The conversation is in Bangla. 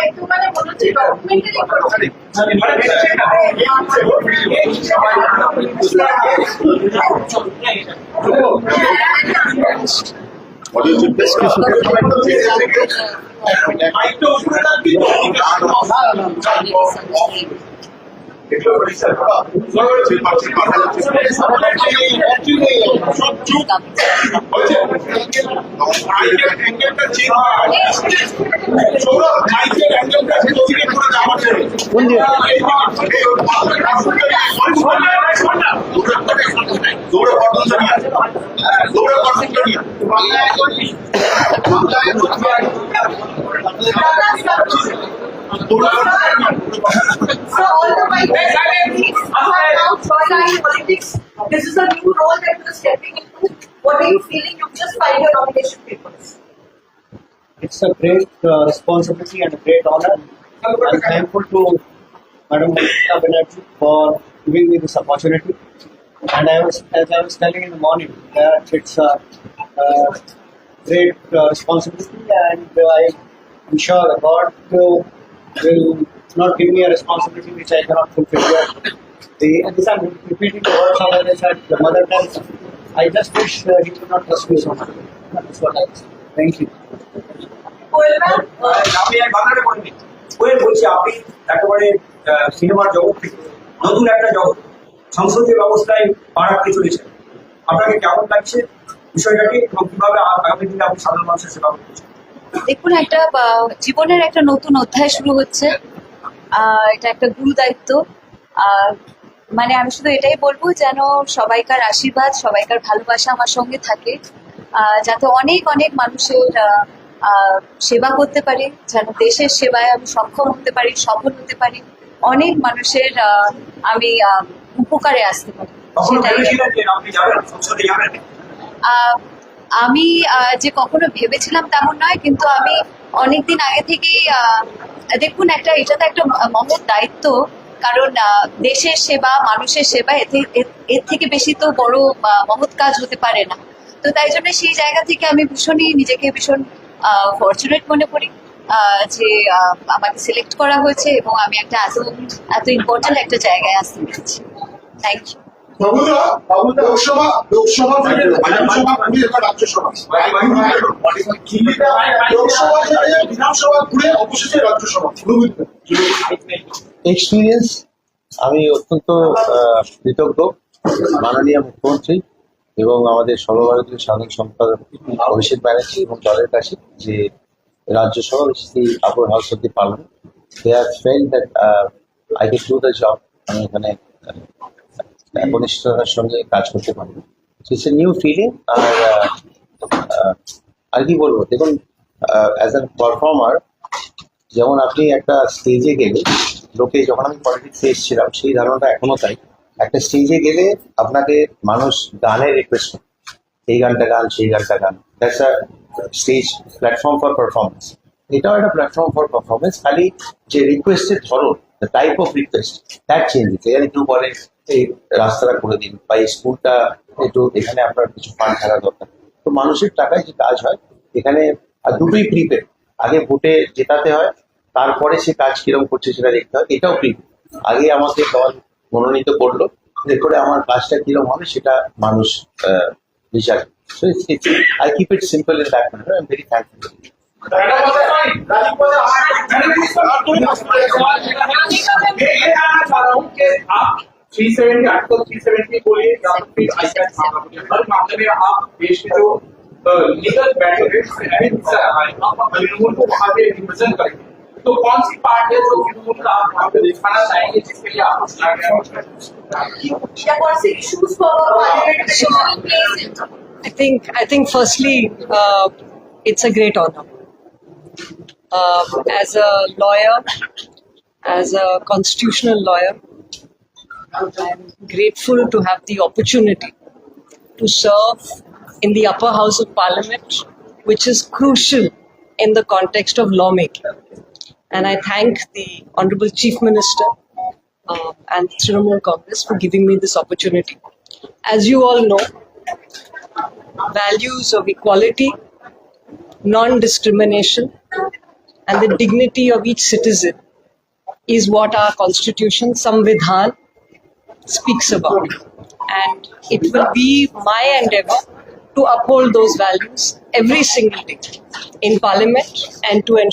একটু মানে মনে হচ্ছে documentary What is it? So all the white now join politics. This is a new role that you're stepping into. What are you feeling? You just filed your nomination papers. It's a great responsibility and a great honor. I'm thankful to Madam Mamata Banerjee for giving me this opportunity. And as I was telling in the morning, that it's a great responsibility, and I'm sure God will not give me a responsibility which I cannot fulfill. And this I'm repeating the words of I said, the mother tongue. I just wish he would not trust me so much. That's what I say. Thank you. আমি এক বাংলাটা করিনি ওই বলছি আপনি একেবারে সিনেমার জগৎ থেকে নতুন একটা জগৎ সংসদীয় ব্যবস্থায় পা রাখতে চলেছেন, আপনাকে কেমন লাগছে বিষয়টাকে এবং কিভাবে আগামী দিনে আপনি সাধারণ মানুষের সেবা করছেন? দেখুন, একটা জীবনের একটা নতুন অধ্যায় শুরু হচ্ছে। এটা একটা গুরু দায়িত্ব। মানে আমি শুধু এটাই বলবো যেন সবাইকার আশীর্বাদ, সবাইকার ভালোবাসা আমার সঙ্গে থাকে, যাতে অনেক অনেক মানুষের সেবা করতে পারি, যেন দেশের সেবায় আমি সক্ষম হতে পারি, সফল হতে পারি, অনেক মানুষের আমি উপকারে আসতে পারি। আমি যে কখনো ভেবেছিলাম তেমন নয়, কিন্তু আমি অনেকদিন আগে থেকেই দেখুন, এটা তো একটা মহৎ দায়িত্ব, কারণ দেশের সেবা, মানুষের সেবা, এর থেকে বেশি তো বড় মহৎ কাজ হতে পারে না। তো তাই জন্য সেই জায়গা থেকে আমি নিজেকে ভীষণ ফরচুনেট মনে করি যে আমাকে সিলেক্ট করা হয়েছে এবং আমি একটা এত ইম্পর্টেন্ট একটা জায়গায় আসতে পেরেছি। Thank you. লোকসভা থেকে বিধানসভা ঘুরে এবার রাজ্যসভা, লোকসভা থেকে বিধানসভা ঘুরে অবশেষে রাজ্যসভা। এক্সপিরিয়েন্স, আমি অত্যন্ত কৃতজ্ঞ মাননীয় মুখ্যমন্ত্রী এবং আমাদের সর্বভারতীয় সাধারণ সম্পাদক অভিষেক ব্যানার্জি এবং দলের কাছে যে Rajya Sabha, the upper house of the parliament, they have felt that I can do the job. আমি এখানে ঘনিষ্ঠতার সঙ্গে কাজ করতে পারবো। It's a new feeling. আর কি বলবো, দেখুন, অ্যাজ এ পারফর্মার, যেমন আপনি একটা স্টেজে গেলে লোকে, যখন আমি পলিটিক্সে এসেছিলাম সেই ধারণাটা এখনো তাই, একটা স্টেজে গেলে আপনাকে মানুষ গানের রিকোয়েস্ট করে, এই গানটা গান, সেই গানটা গান, that's a stage platform for performance. এটাও একটা প্ল্যাটফর্ম ফর পারফরমেন্স, খালি যে রিকোয়েস্টের ধরন, the type of request, that changes. এর একটু বলে এই রাস্তাটা করে দিন, বা এই স্কুলটা একটু, এখানে আপনার কিছু ফান্ড থাকা দরকার। তো মানুষের টাকায় যে কাজ হয় এখানে, আর দুটোই প্রিপেড। আগে ভোটে জেতাতে হয়, তারপরে সে কাজ কিরকম করছে সেটা দেখতে হয়, এটাও প্রিপেড। আগে আমাকে দল মনোনীত করলো, এরপরে আমার কাজটা কিরকম হবে সেটা মানুষ বিচার। So I keep it simple in that manner. I'm very thankful. आप 370 आर्टिकल 370 बोलिए या फिर आईपैड हर मामले में आप देश के जो लीगल बैटलमेंट है आप कानून को वहां पे रिप्रेजेंट करेंगे, तो कौन सी पार्ट है जो कानून का आप वहां पे दिखाना चाहेंगे जिसके लिए आपको चुना गया है? कौन से इश्यूज को I think firstly, it's a great honor. As a lawyer, as a constitutional lawyer, I'm grateful to have the opportunity to serve in the upper house of parliament, which is crucial in the context of lawmaking. And I thank the Honorable Chief Minister and Trinamool Congress for giving me this opportunity. As you all know, values of equality, non-discrimination, and the dignity of each citizen is what our constitution, Samvidhan, speaks about. And it will be my endeavor to uphold those values every single day in Parliament and to ensure